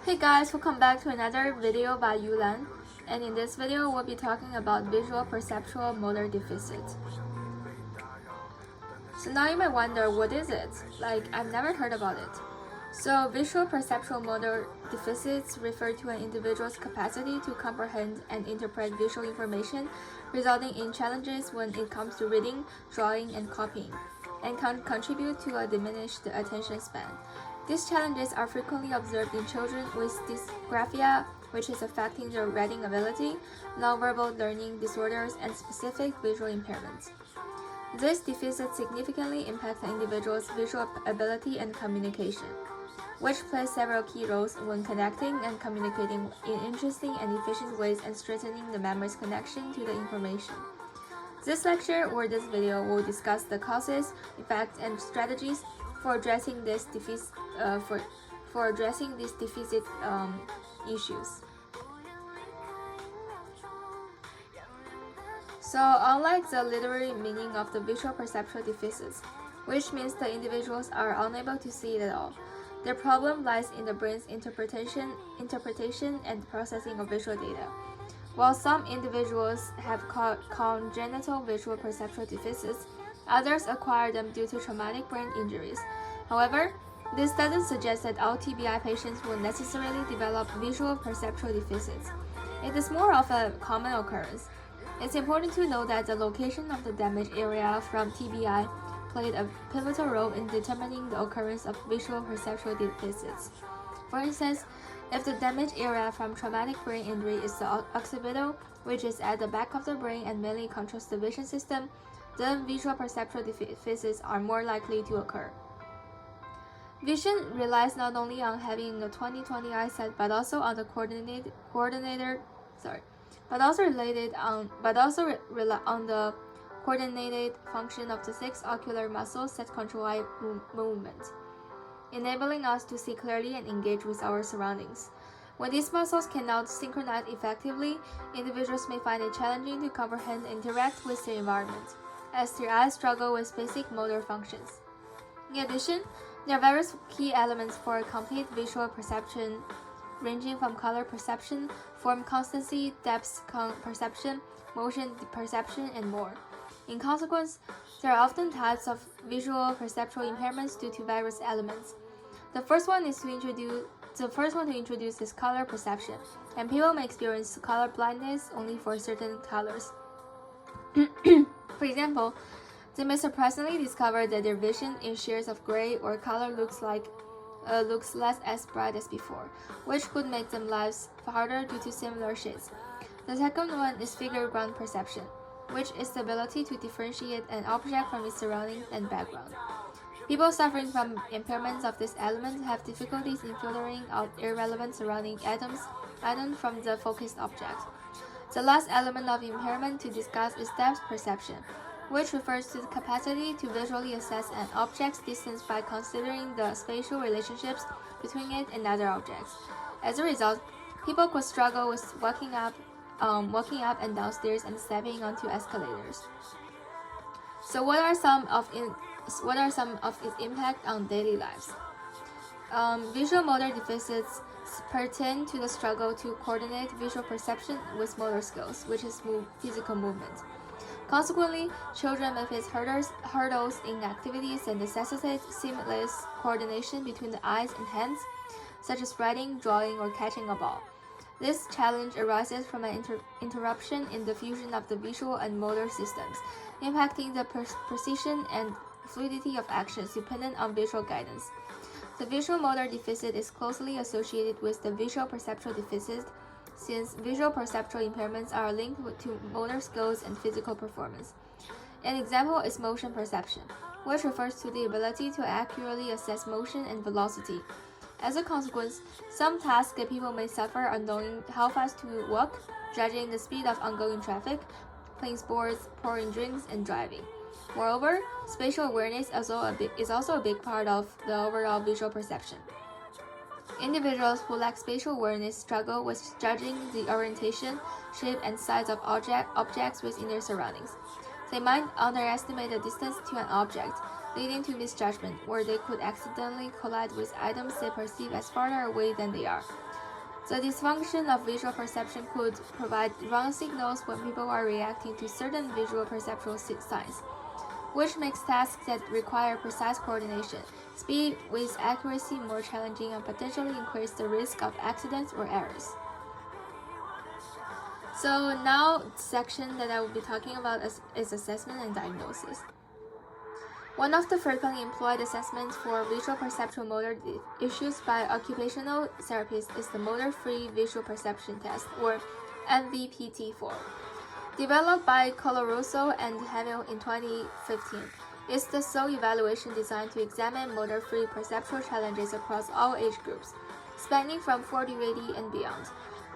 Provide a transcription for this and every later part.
Hey guys, welcome back to another video by Yulan. And in this video, we'll be talking about visual perceptual motor deficit. So now you might wonder, what is it? Like, I've never heard about it. So visual perceptual motor deficits refer to an individual's capacity to comprehend and interpret visual information, resulting in challenges when it comes to reading, drawing, and copying, and can contribute to a diminished attention span. These challenges are frequently observed in children with dysgraphia, which is affecting their reading ability, nonverbal learning disorders, and specific visual impairments. This deficit significantly impacts an individual's visual ability and communication, which plays several key roles when connecting and communicating in interesting and efficient ways and strengthening the memory's connection to the information. This lecture or this video will discuss the causes, effects, and strategies for addressing this deficit issues. So, unlike the literary meaning of the visual perceptual deficits, which means the individuals are unable to see it at all, their problem lies in the brain's interpretation and processing of visual data. While some individuals have congenital visual perceptual deficits, others acquire them due to traumatic brain injuries. However, this doesn't suggest that all TBI patients will necessarily develop visual perceptual deficits. It is more of a common occurrence. It's important to note that the location of the damage area from TBI played a pivotal role in determining the occurrence of visual perceptual deficits. For instance, if the damaged area from traumatic brain injury is the occipital, which is at the back of the brain and mainly controls the vision system, then visual perceptual deficits are more likely to occur. Vision relies not only on having a 20/20 eyesight, but also on the coordinated function of the 6 ocular muscles that control eye movement, enabling us to see clearly and engage with our surroundings. When these muscles cannot synchronize effectively, individuals may find it challenging to comprehend and interact with their environment, as their eyes struggle with basic motor functions. In addition, there are various key elements for complete visual perception, ranging from color perception, form constancy, depth perception, motion perception, and more. In consequence, there are often types of visual perceptual impairments due to various elements. The first one to introduce is color perception, and people may experience color blindness only for certain colors. For example, they may surprisingly discover that their vision in shades of gray or color looks less as bright as before, which could make them lives harder due to similar shades. The second one is figure ground perception, which is the ability to differentiate an object from its surroundings and background. People suffering from impairments of this element have difficulties in filtering out irrelevant surrounding items from the focused object. The last element of impairment to discuss is depth perception, which refers to the capacity to visually assess an object's distance by considering the spatial relationships between it and other objects. As a result, people could struggle with walking up and down stairs and stepping onto escalators. So, what are some of its impact on daily lives? Visual motor deficits pertain to the struggle to coordinate visual perception with motor skills, which is physical movement. Consequently, children may face hurdles in activities that necessitate seamless coordination between the eyes and hands, such as writing, drawing, or catching a ball. This challenge arises from an interruption in the fusion of the visual and motor systems, impacting the precision and fluidity of actions dependent on visual guidance. The visual motor deficit is closely associated with the visual perceptual deficit, since visual perceptual impairments are linked to motor skills and physical performance. An example is motion perception, which refers to the ability to accurately assess motion and velocity. As a consequence, some tasks that people may suffer are knowing how fast to walk, judging the speed of ongoing traffic, playing sports, pouring drinks, and driving. Moreover, spatial awareness is also a big part of the overall visual perception. Individuals who lack spatial awareness struggle with judging the orientation, shape, and size of objects within their surroundings. They might underestimate the distance to an object, leading to misjudgment, where they could accidentally collide with items they perceive as farther away than they are. The dysfunction of visual perception could provide wrong signals when people are reacting to certain visual perceptual signs, which makes tasks that require precise coordination, speed with accuracy more challenging and potentially increase the risk of accidents or errors. So now the section that I will be talking about is assessment and diagnosis. One of the frequently employed assessments for visual perceptual motor issues by occupational therapists is the Motor Free Visual Perception Test, or MVPT-4. Developed by Colaroso and Hamill in 2015, it's the sole evaluation designed to examine motor-free perceptual challenges across all age groups, spanning from 40-80 and beyond.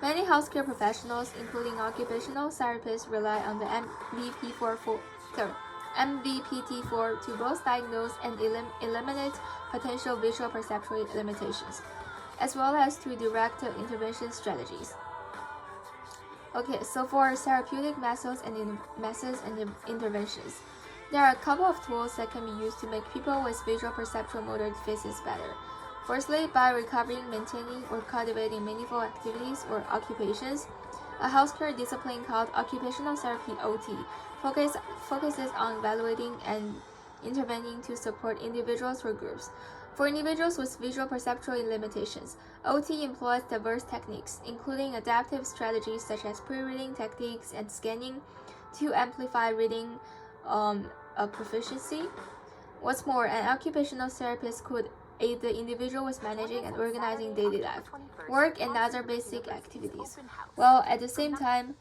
Many healthcare professionals, including occupational therapists, rely on the MVPT-4 to both diagnose and eliminate potential visual perceptual limitations, as well as to direct intervention strategies. Okay, so for therapeutic methods and interventions, there are a couple of tools that can be used to make people with visual perceptual motor deficits better. Firstly, by recovering, maintaining, or cultivating meaningful activities or occupations, a healthcare discipline called occupational therapy (OT) focuses on evaluating and intervening to support individuals or groups. For individuals with visual perceptual limitations, OT employs diverse techniques, including adaptive strategies such as pre-reading techniques and scanning to amplify reading proficiency. What's more, an occupational therapist could aid the individual with managing and organizing daily life, work, and other basic activities, while at the same time,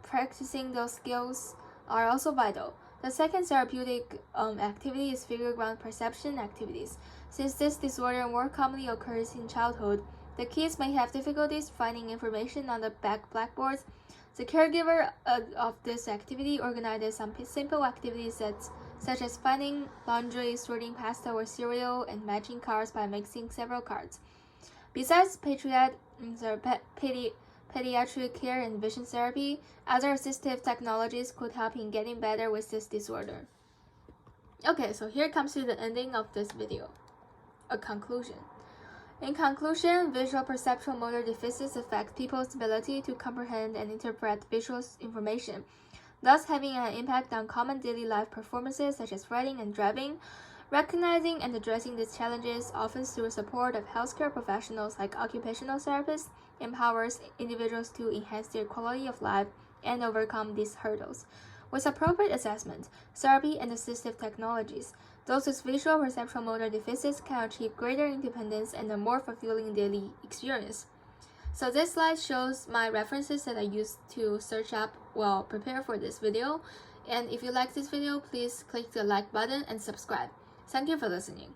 practicing those skills are also vital. The second therapeutic activity is figure ground perception activities. Since this disorder more commonly occurs in childhood, the kids may have difficulties finding information on the blackboards. The caregiver of this activity organizes some simple activities such as finding laundry, sorting pasta or cereal, and matching cards by mixing several cards. Besides pediatric care and vision therapy, other assistive technologies could help in getting better with this disorder. Okay, so here comes to the ending of this video. A conclusion. In conclusion, visual perceptual motor deficits affect people's ability to comprehend and interpret visual information, thus having an impact on common daily life performances such as writing and driving. Recognizing and addressing these challenges, often through support of healthcare professionals like occupational therapists, empowers individuals to enhance their quality of life and overcome these hurdles. With appropriate assessment, therapy, and assistive technologies, those with visual perceptual motor deficits can achieve greater independence and a more fulfilling daily experience. So this slide shows my references that I used to search up while prepare for this video. And if you like this video, please click the like button and subscribe. Thank you for listening.